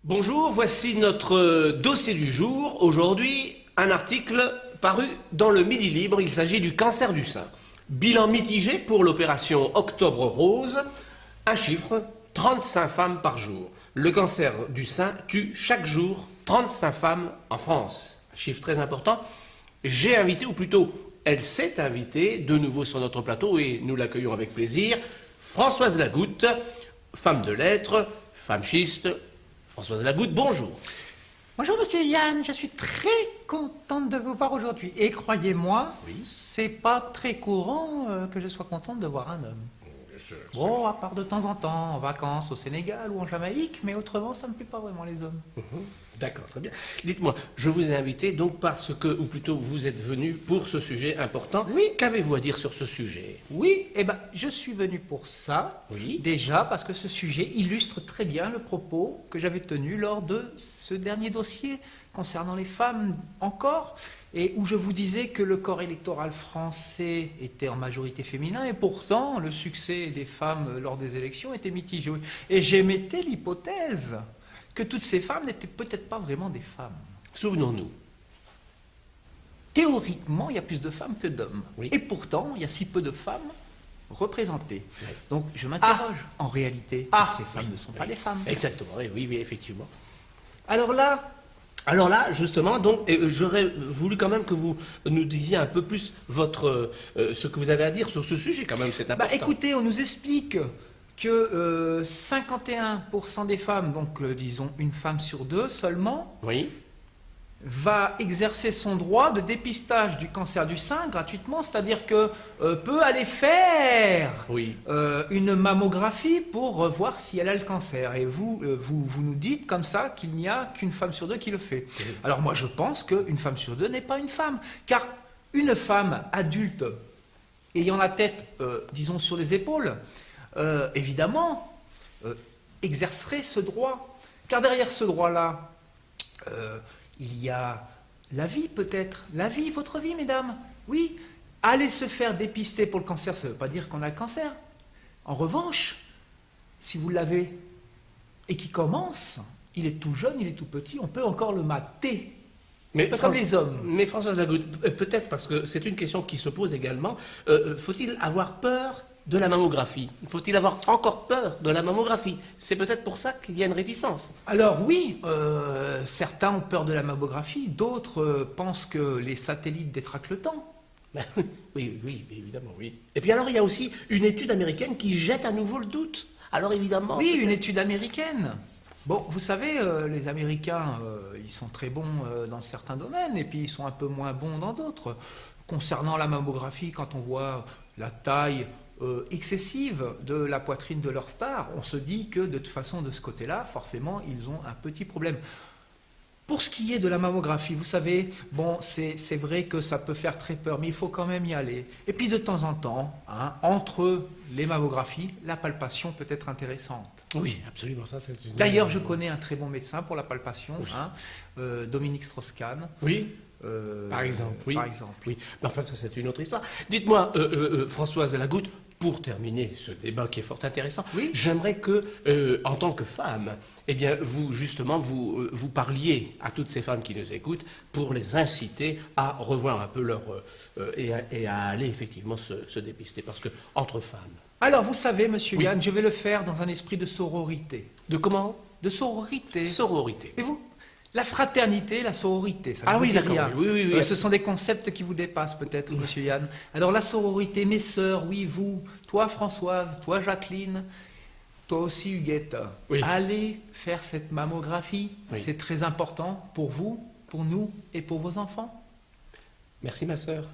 Bonjour, voici notre dossier du jour. Aujourd'hui, un article paru dans le Midi Libre. Il s'agit du cancer du sein. Bilan mitigé pour l'opération Octobre Rose. Un chiffre, 35 femmes par jour. Le cancer du sein tue chaque jour 35 femmes en France. Un chiffre très important. J'ai invité, ou plutôt, elle s'est invitée de nouveau sur notre plateau et nous l'accueillons avec plaisir. Françoise Lagoutte, femme de lettres, femme schiste. Françoise Lagoutte, bonjour. Bonjour Monsieur Yann, je suis très contente de vous voir aujourd'hui. Et croyez-moi, Oui. c'est pas très courant que je sois contente de voir un homme. Bon, à part de temps en temps, en vacances au Sénégal ou en Jamaïque, mais autrement, ça ne me plaît pas vraiment les hommes. D'accord, très bien. Dites-moi, je vous ai invité donc parce que, ou plutôt vous êtes venu pour ce sujet important. Oui. Qu'avez-vous à dire sur ce sujet? Oui, eh ben, je suis venu pour ça. Oui. Déjà parce que ce sujet illustre très bien le propos que j'avais tenu lors de ce dernier dossier concernant les femmes encore, et où je vous disais que le corps électoral français était en majorité féminin, et pourtant le succès des femmes lors des élections était mitigé. Et j'émettais l'hypothèse que toutes ces femmes n'étaient peut-être pas vraiment des femmes. Souvenons-nous. Théoriquement, il y a plus de femmes que d'hommes. Oui. Et pourtant, il y a si peu de femmes représentées. Oui. Donc, je m'interroge. En réalité, ces femmes ne sont pas des femmes. Exactement, oui, oui, effectivement. Alors là, Justement, donc, j'aurais voulu quand même que vous nous disiez un peu plus ce que vous avez à dire sur ce sujet, quand même, c'est important. écoutez, on nous explique que 51% des femmes, donc disons une femme sur deux seulement, Oui, va exercer son droit de dépistage du cancer du sein gratuitement, c'est-à-dire que peut aller faire oui. une mammographie pour voir si elle a le cancer. Et vous nous dites comme ça qu'il n'y a qu'une femme sur deux qui le fait. Oui. Alors moi je pense qu'une femme sur deux n'est pas une femme, car une femme adulte ayant la tête, disons, sur les épaules, évidemment, exercerait ce droit. Car derrière ce droit-là, il y a la vie peut-être, la vie, votre vie, mesdames. Oui, aller se faire dépister pour le cancer, ça ne veut pas dire qu'on a le cancer. En revanche, si vous l'avez et qui commence, il est tout jeune, il est tout petit, on peut encore le mater. Mais Pas comme les hommes. Mais Françoise Lagoutte, peut-être parce que c'est une question qui se pose également, faut-il avoir peur de la mammographie? Faut-il avoir encore peur de la mammographie? C'est peut-être pour ça qu'il y a une réticence. Alors oui, certains ont peur de la mammographie, d'autres pensent que les satellites détraquent le temps. Ben, oui, oui, évidemment, oui. Et puis alors, il y a aussi une étude américaine qui jette à nouveau le doute. Alors évidemment... Oui, une peut-être- étude américaine. Bon, vous savez, les Américains, ils sont très bons dans certains domaines et puis ils sont un peu moins bons dans d'autres. Concernant la mammographie, quand on voit la taille excessive de la poitrine de leur star, on se dit que de toute façon, de ce côté-là, forcément, ils ont un petit problème. Pour ce qui est de la mammographie, vous savez, bon, c'est vrai que ça peut faire très peur, mais il faut quand même y aller. Et puis de temps en temps, hein, entre les mammographies, la palpation peut être intéressante. Oui, absolument, ça c'est une... D'ailleurs, je connais un très bon médecin pour la palpation, Oui. hein, Dominique Strauss-Kahn. Oui, par exemple, oui. Par exemple. Oui, mais enfin, ça c'est une autre histoire. Dites-moi, Françoise Lagoutte, pour terminer ce débat qui est fort intéressant, Oui. j'aimerais que, en tant que femme, eh bien, vous, justement, vous parliez à toutes ces femmes qui nous écoutent pour les inciter à revoir un peu leur... et à aller effectivement se dépister. Parce que, entre femmes... Alors, vous savez, monsieur Oui. Yann, je vais le faire dans un esprit de sororité. De comment? De sororité. Sororité. Et vous, la fraternité, la sororité, ça Ah ne vous oui, dit d'accord, rien. oui, oui, oui. Ce sont des concepts qui vous dépassent peut-être, monsieur Yann. Alors la sororité, mes sœurs, oui, vous, toi Françoise, toi Jacqueline, toi aussi Huguette, Oui. allez faire cette mammographie. Oui. C'est très important pour vous, pour nous et pour vos enfants. Merci, ma sœur.